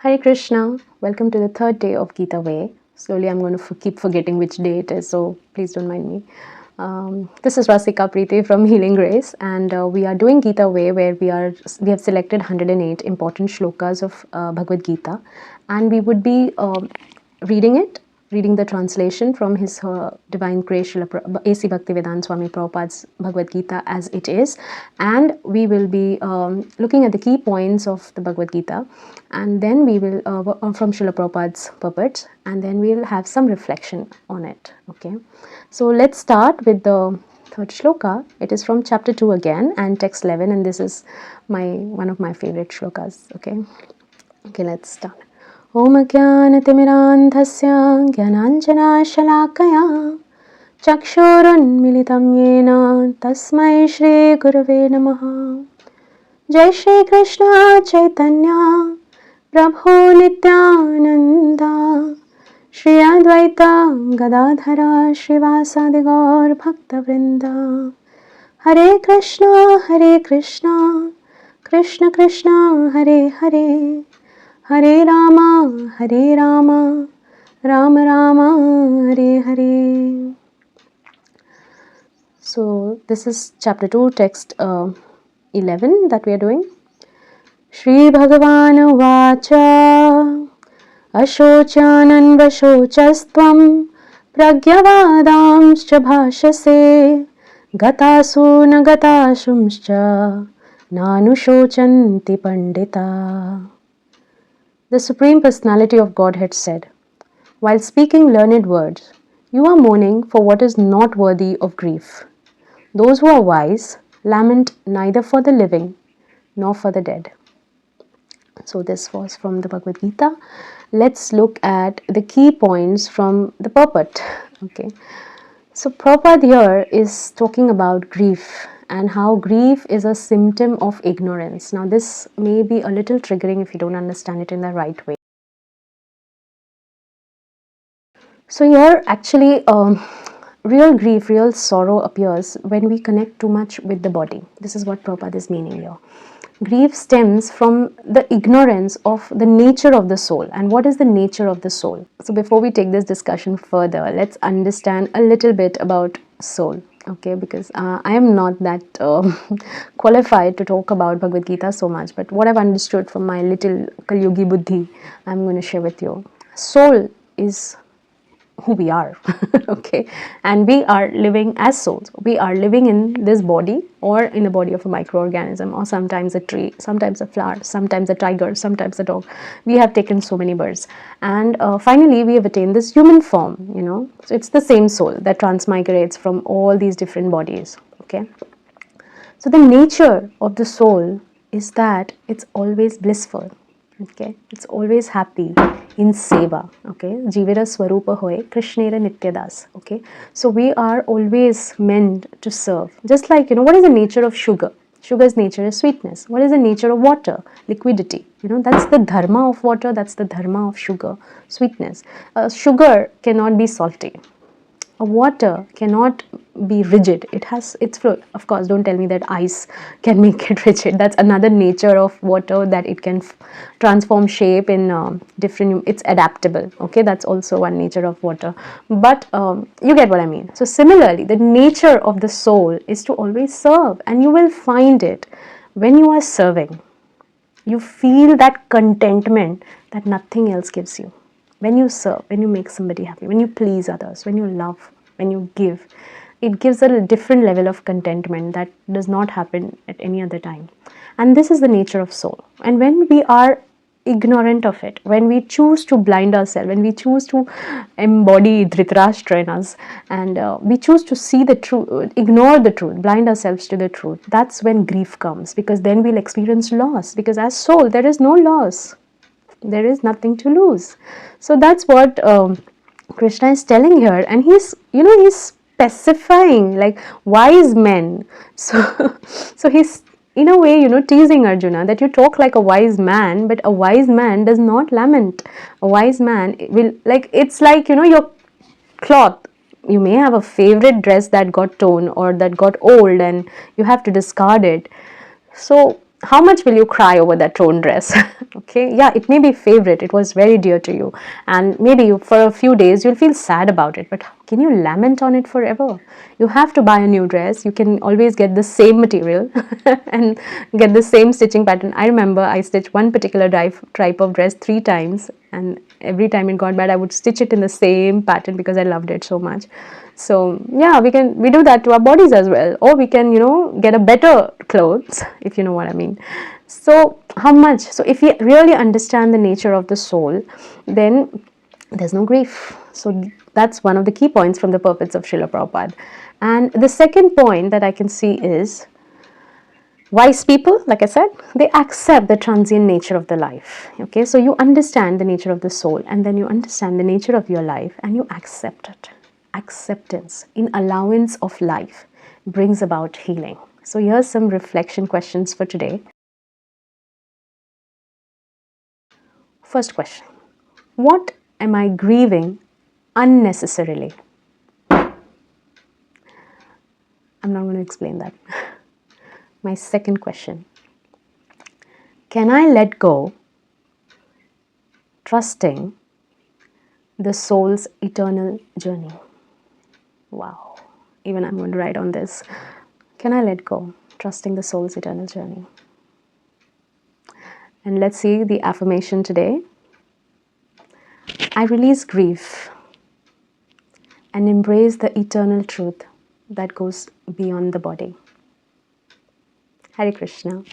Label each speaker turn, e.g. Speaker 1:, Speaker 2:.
Speaker 1: Hare Krishna, welcome to the third day of Gita Way. Slowly I'm going to keep forgetting which day it is, so please don't mind me. This is Rasikaapriti from Healing Grace, and we are doing Gita Way, where we have selected 108 important shlokas of Bhagavad-gītā, and we would be reading the translation from His Divine Grace Srila A.C. Bhaktivedanta Swami Prabhupada's Bhagavad-gītā as it is, and we will be looking at the key points of the Bhagavad-gītā, and then we will from Srila Prabhupada's puppets, and then we'll have some reflection on it. Okay, so let's start with the third shloka. It is from chapter 2 again and text 11, and this is one of my favorite shlokas. Okay, let's start. Om Jnanatimirandhasya Jnananjanashalaakaya Chakshurunmilitam Yena Tasmai Shri Gurave Namaha. Jai Shri Krishna Chaitanya Prabhu Nityananda Shri Advaita Gadadhara Shrivasadi Gaur Bhakta Vrinda. Hare Krishna Krishna Krishna Hare Hare, Hare Rama Rama Rama Hare Hare. So this is chapter 2, text 11 that we are doing. Shri Bhagavan Vacha Ashochanam Vashocastvam Pragyavadamscha Bhashase Gatasu Nagatashumscha Nanushocanti Pandita. The Supreme Personality of Godhead said, while speaking learned words, you are mourning for what is not worthy of grief. Those who are wise lament neither for the living nor for the dead. So this was from the Bhagavad-gītā. Let's look at the key points from the purport. Okay, so Prabhupada here is talking about grief and how grief is a symptom of ignorance. Now this may be a little triggering if you don't understand it in the right way. So here actually real grief, real sorrow appears when we connect too much with the body. This is what Prabhupada is meaning here. Grief stems from the ignorance of the nature of the soul. And what is the nature of the soul? So before we take this discussion further, let's understand a little bit about soul. Okay, because I am not that qualified to talk about Bhagavad-gītā so much, but what I've understood from my little Kalyogi Buddhi, I'm going to share with you. Soul is who we are. Okay, and we are living as souls. We are living in this body, or in the body of a microorganism, or sometimes a tree, sometimes a flower, sometimes a tiger, sometimes a dog. We have taken so many births, and finally we have attained this human form, you know. So it's the same soul that transmigrates from all these different bodies. Okay, so the nature of the soul is that it's always blissful. Okay, it's always happy in seva. Okay, jivira swarupa hoy krishnera nityadas. Okay, so we are always meant to serve. Just like, you know, what is the nature of sugar? Sugar's nature is sweetness. What is the nature of water? Liquidity. You know, that's the dharma of water, that's the dharma of sugar, sweetness. Sugar cannot be salty. A water cannot be rigid. It has its flow. Of course, don't tell me that ice can make it rigid. That's another nature of water, that it can transform shape in different, it's adaptable. Okay, that's also one nature of water. But you get what I mean. So similarly, the nature of the soul is to always serve, and you will find it when you are serving. You feel that contentment that nothing else gives you. When you serve, when you make somebody happy, when you please others, when you love, when you give, it gives a different level of contentment that does not happen at any other time. And this is the nature of soul. And when we are ignorant of it, when we choose to blind ourselves, when we choose to embody Dhritarashtra in us, and we choose to see the truth, ignore the truth, blind ourselves to the truth, that's when grief comes, because then we'll experience loss. Because as soul, there is no loss. There is nothing to lose. So that's what Krishna is telling here, and he's specifying, like, wise men. So he's in a way, teasing Arjuna that you talk like a wise man, but a wise man does not lament. A wise man will, like, it's like, your cloth. You may have a favorite dress that got torn or that got old and you have to discard it. So how much will you cry over that torn dress? Okay, yeah, it may be favorite, it was very dear to you, and maybe for a few days you'll feel sad about it, but can you lament on it forever? You have to buy a new dress. You can always get the same material and get the same stitching pattern. I remember I stitched one particular type of dress 3 times, and every time it got bad I would stitch it in the same pattern because I loved it so much. So yeah, we do that to our bodies as well, or we can, get a better clothes, if you know what I mean. So how much? So if we really understand the nature of the soul, then there's no grief. So that's one of the key points from the purports of Srila Prabhupada. And the second point that I can see is, wise people, like I said, they accept the transient nature of the life. Okay, so you understand the nature of the soul, and then you understand the nature of your life, and you accept it. Acceptance in allowance of life brings about healing. So here's some reflection questions for today. First question: what am I grieving unnecessarily? I'm not going to explain that. My second question: can I let go, trusting the soul's eternal journey? Wow. Even I'm going to write on this. Can I let go, trusting the soul's eternal journey? And let's see the affirmation today. I release grief and embrace the eternal truth that goes beyond the body. Hare Krishna.